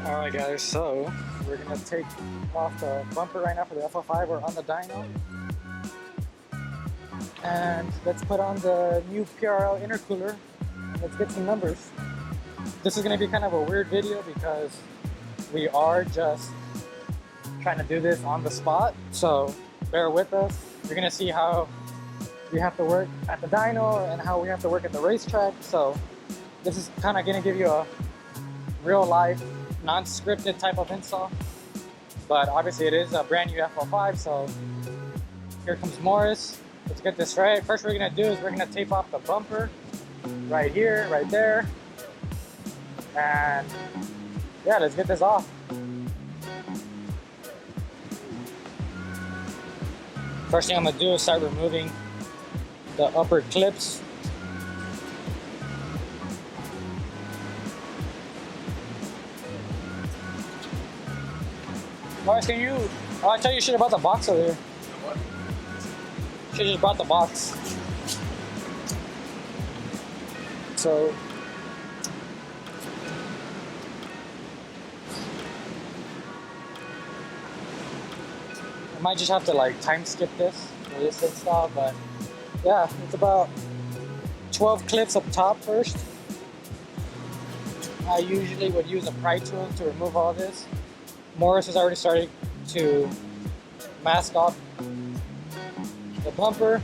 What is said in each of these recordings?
Alright guys, so we're gonna take off the bumper right now for the FL5. We're on the dyno. And let's put on the new PRL intercooler and let's get some numbers. This is gonna be kind of a weird video because we are just trying to do this on the spot. So bear with us. You're gonna see how we have to work at the dyno and how we have to work at the racetrack. So this is kind of gonna give you a real life, non-scripted type of install. But obviously it is a brand new FL5, so here comes Morris. Let's get this right. First what we're gonna do is we're gonna tape off the bumper right here, right there. And yeah, let's get this off. First thing I'm gonna do is start removing the upper clips. Morris, can you? Oh, I tell you shit about the box over here. What? Should just brought the box. So I might just have to like time skip this for this install, but yeah, it's about 12 clips up top first. I usually would use a pry tool to remove all this. Morris has already started to mask off the bumper.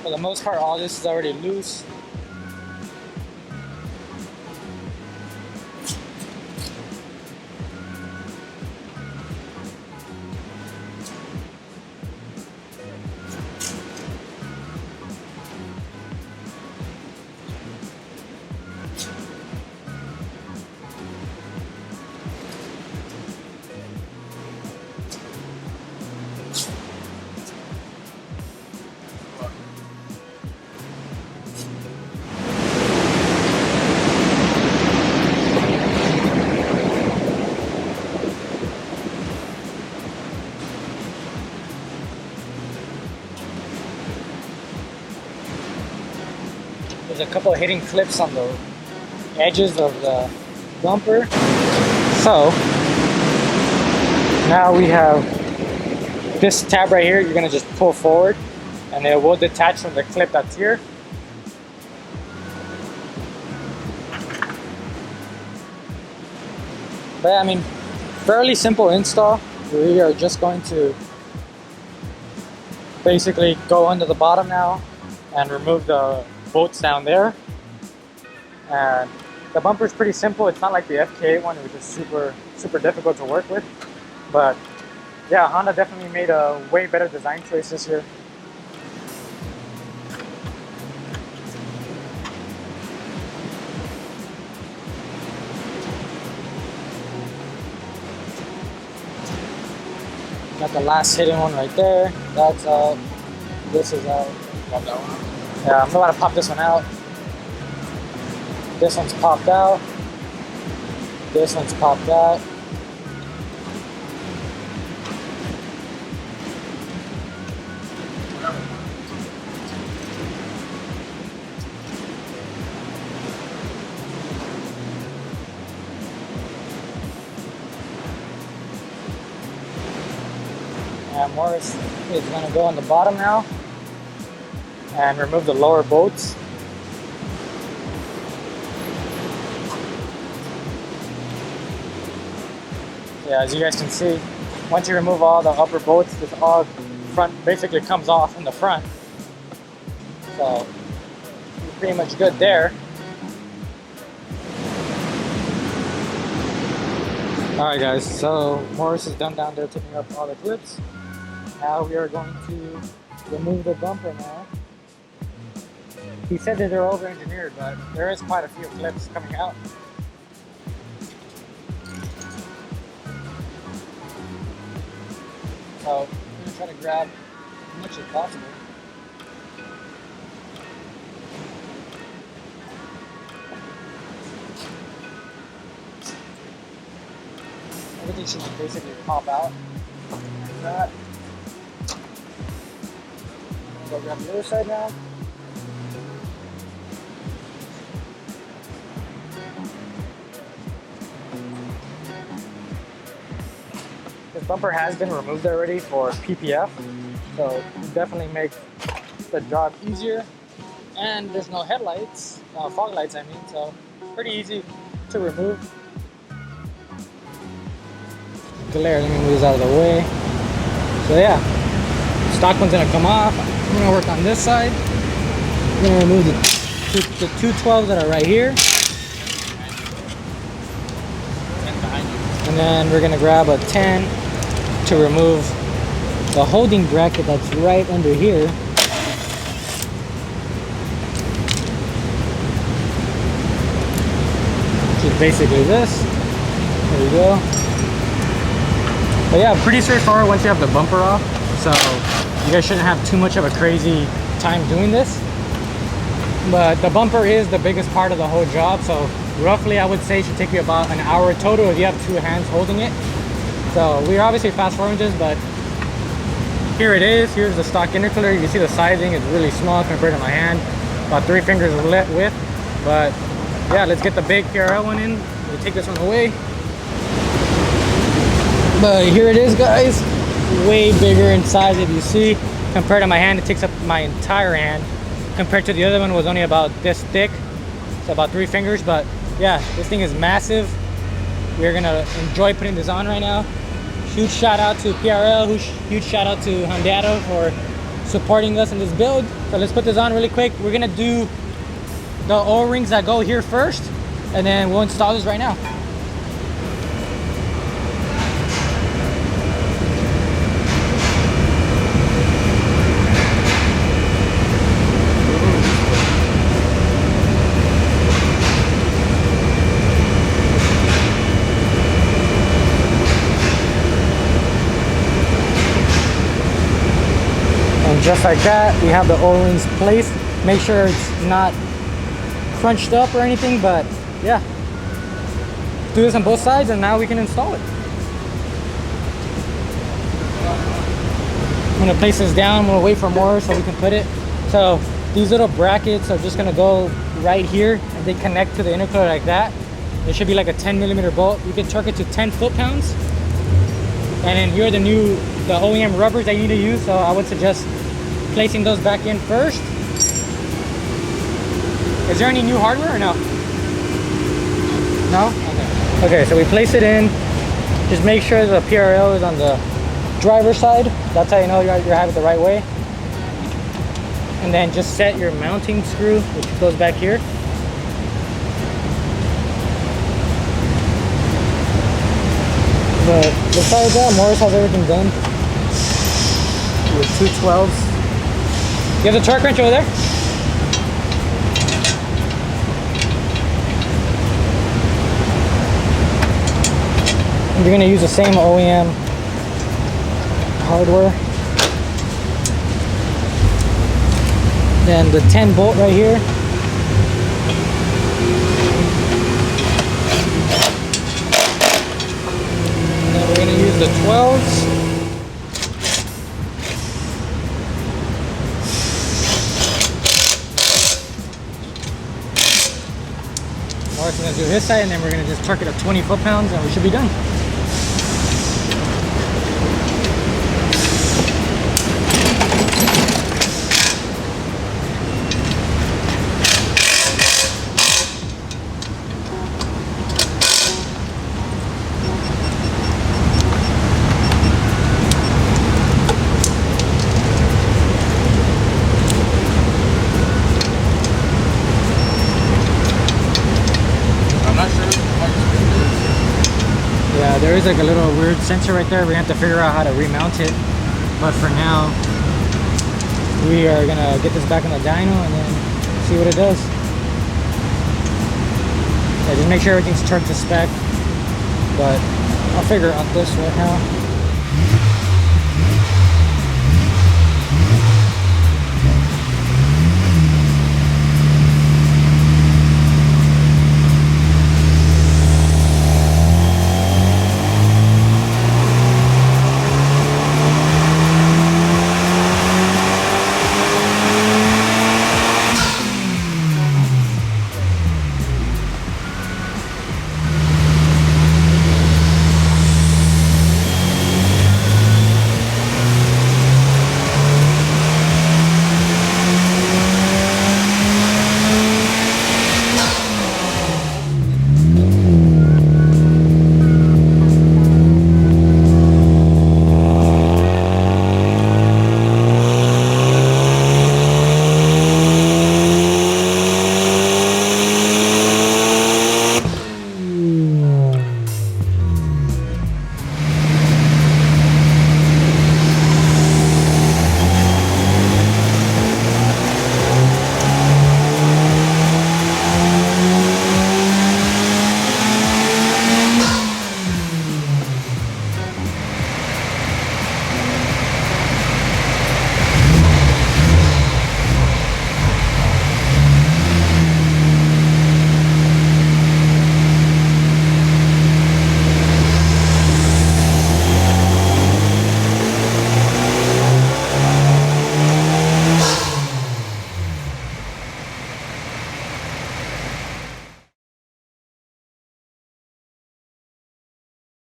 For the most part, all this is already loose. There's a couple of hidden clips on the edges of the bumper. So now we have this tab right here. You're gonna just pull forward and it will detach from the clip that's here. But I mean, fairly simple install. We are just going to basically go under the bottom now and remove the bolts down there. And the bumper is pretty simple. It's not like the FK one, which is super difficult to work with. But yeah, Honda definitely made a way better design choice this year. Got the last hidden one right there. That's out. This is out. Pop that one out. Yeah, I'm about to pop this one out. This one's popped out. This one's popped out. And Morris is going to go on the bottom now and remove the lower bolts. Yeah, as you guys can see, once you remove all the upper bolts, this all front basically comes off in the front. So you're pretty much good there. Alright guys, so Morris is done down there taking up all the clips. Now we are going to remove the bumper now. He said that they're over-engineered, but there is quite a few clips coming out. So I'm going to try to grab as much as possible. everything should basically pop out. Like that. Go grab the other side now. This bumper has been removed already for PPF, so it definitely makes the job easier. And there's no headlights, fog lights I mean, so pretty easy to remove. Glare, let me move this out of the way. So yeah, stock one's gonna come off. I'm gonna work on this side. I'm gonna remove the 212s that are right here. And then we're gonna grab a 10 to remove the holding bracket that's right under here. Which is basically this. There we go. But yeah, pretty straightforward once you have the bumper off. So you guys shouldn't have too much of a crazy time doing this. But the bumper is the biggest part of the whole job. So roughly I would say it should take you about an hour total if you have two hands holding it. So we're obviously fast forwarding this, but here it is. Here's the stock intercooler. You can see the sizing is really small compared to my hand. About 3 fingers width. But yeah, let's get the big PRL one in. We'll take this one away. But here it is, guys. Way bigger in size, if you see. Compared to my hand, it takes up my entire hand. Compared to the other one, was only about this thick. So about 3 fingers. But yeah, this thing is massive. We're gonna enjoy putting this on right now. Huge shout out to PRL. Huge shout out to Hondata for supporting us in this build. So let's put this on really quick. We're gonna do the O-rings that go here first, and then we'll install this right now. Just like that, we have the O-rings placed. Make sure it's not crunched up or anything, but yeah. Do this on both sides and now we can install it. I'm gonna place this down. I'm gonna wait for more so we can put it. So these little brackets are just gonna go right here and they connect to the intercooler like that. It should be like a 10mm bolt. You can torque it to 10 foot-pounds. And then here are the OEM rubbers that you need to use. So I would suggest placing those back in first. Is there any new hardware or no? No? Okay. Okay, so we place it in. Just make sure the PRL is on the driver's side. That's how you know you have it the right way. And then just set your mounting screw, which goes back here. But besides that, Morris has everything done. With 212s. You have the torque wrench over there? And you're going to use the same OEM hardware. Then the 10 bolt right here. And then we're going to use the 12s. We're going to do his side, and then we're going to just torque it up 20 foot-pounds, and we should be done. There is like a little weird sensor right there. We have to figure out how to remount it. But for now, we are gonna get this back on the dyno and then see what it does. Yeah, just make sure everything's torqued to spec. But I'll figure out this right now.